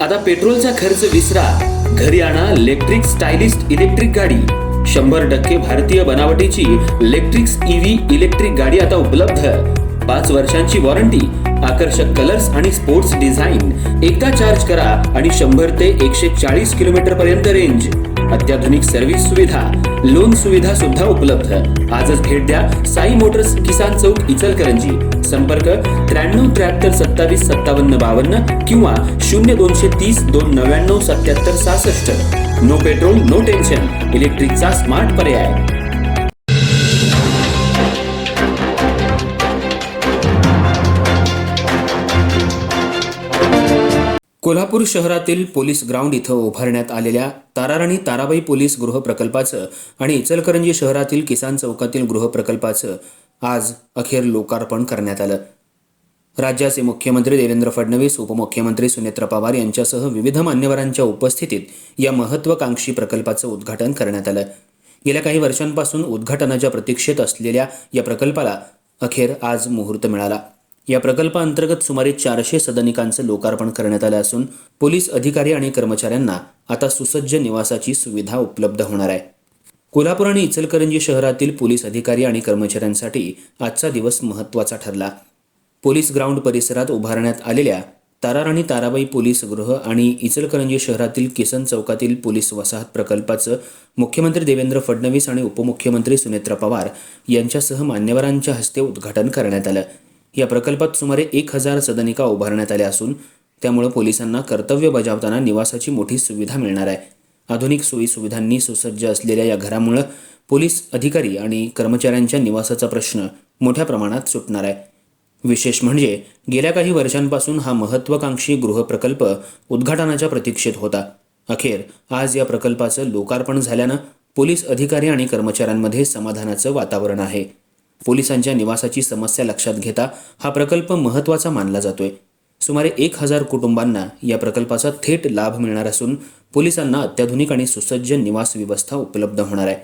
आता पेट्रोलचा खर्च विसरा, घरी आणा इलेक्ट्रिक स्टायलिस्ट इलेक्ट्रिक गाडी। 100% भारतीय बनावटीची इलेक्ट्रिक्स ईव्ही इलेक्ट्रिक गाडी आता उपलब्ध। 5 वर्षांची वॉरंटी, आकर्षक कलर्स आणि स्पोर्ट्स डिझाइन। एकदा चार्ज करा आणि 100 ते 140 किलोमीटर पर्यंत रेंज। अत्याधुनिक सर्व्हिस सुविधा, लोन सुविधा सुद्धा उपलब्ध। आजच भेट द्या साई मोटर्स, किसान चौक, इचलकरंजी। संपर्क 93 73 27 57 52 किंवा 0230 299 77 66। नो पेट्रोल नो टेन्शन, इलेक्ट्रिकचा स्मार्ट पर्याय। कोल्हापूर शहरातील पोलीस ग्राउंड इथं उभारण्यात आलेल्या ताराराणी ताराबाई पोलीस गृह प्रकल्पाचं आणि इचलकरंजी शहरातील किसान चौकातील गृह प्रकल्पाचं आज अखेर लोकार्पण करण्यात आलं। राज्याचे मुख्यमंत्री देवेंद्र फडणवीस, उपमुख्यमंत्री सुनेत्रा पवार यांच्यासह विविध मान्यवरांच्या उपस्थितीत या महत्त्वाकांक्षी प्रकल्पाचं उद्घाटन करण्यात आलं। गेल्या काही वर्षांपासून उद्घाटनाच्या प्रतीक्षेत असलेल्या या प्रकल्पाला अखेर आज मुहूर्त मिळाला। या प्रकल्पाअंतर्गत सुमारे 400 सदनिकांचं लोकार्पण करण्यात आलं असून पोलीस अधिकारी आणि कर्मचाऱ्यांना आता सुसज्ज निवासाची सुविधा उपलब्ध होणार आहे। कोल्हापूर आणि इचलकरंजी शहरातील पोलीस अधिकारी आणि कर्मचाऱ्यांसाठी आजचा दिवस महत्त्वाचा ठरला। पोलीस ग्राउंड परिसरात उभारण्यात आलेल्या ताराराणी ताराबाई पोलीस गृह आणि इचलकरंजी शहरातील किसन चौकातील पोलीस वसाहत प्रकल्पाचं मुख्यमंत्री देवेंद्र फडणवीस आणि उपमुख्यमंत्री सुनेत्रा पवार यांच्यासह मान्यवरांच्या हस्ते उद्घाटन करण्यात आलं। या प्रकल्पात सुमारे 1000 सदनिका उभारण्यात आल्या असून त्यामुळे पोलिसांना कर्तव्य बजावताना निवासाची मोठी सुविधा मिळणार आहे। आधुनिक सोयी सुविधांनी सुसज्ज असलेल्या या घरामुळे पोलीस अधिकारी आणि कर्मचाऱ्यांच्या निवासाचा प्रश्न मोठ्या प्रमाणात सुटणार आहे। विशेष म्हणजे गेल्या काही वर्षांपासून हा महत्त्वाकांक्षी गृह प्रकल्प उद्घाटनाच्या प्रतीक्षेत होता। अखेर आज या प्रकल्पाचं लोकार्पण झाल्यानं पोलीस अधिकारी आणि कर्मचाऱ्यांमध्ये समाधानाचं वातावरण आहे। पोलिसांच्या निवासाची समस्या लक्षात घेता हा प्रकल्प महत्त्वाचा मानला जातोय। सुमारे 1000 कुटुंबांना या प्रकल्पाचा थेट लाभ मिळणार असून पोलिसांना अत्याधुनिक आणि सुसज्ज निवास व्यवस्था उपलब्ध होणार आहे।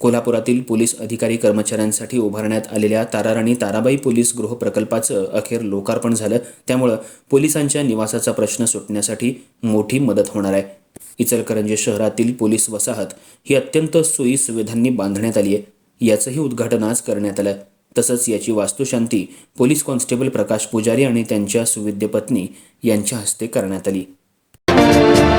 कोल्हापुरातील पोलीस अधिकारी कर्मचाऱ्यांसाठी उभारण्यात आलेल्या ताराराणी ताराबाई पोलीस गृह प्रकल्पाचं अखेर लोकार्पण झालं, त्यामुळे पोलिसांच्या निवासाचा प्रश्न सुटण्यासाठी मोठी मदत होणार आहे। इचलकरंजी शहरातील पोलीस वसाहत ही अत्यंत सोयी सुविधांनी बांधण्यात आली आहे। याचंही उद्घाटन आज करण्यात आलं। तसंच याची वास्तुशांती पोलीस कॉन्स्टेबल प्रकाश पुजारी आणि त्यांच्या सुविद्य पत्नी यांच्या हस्ते करण्यात आली।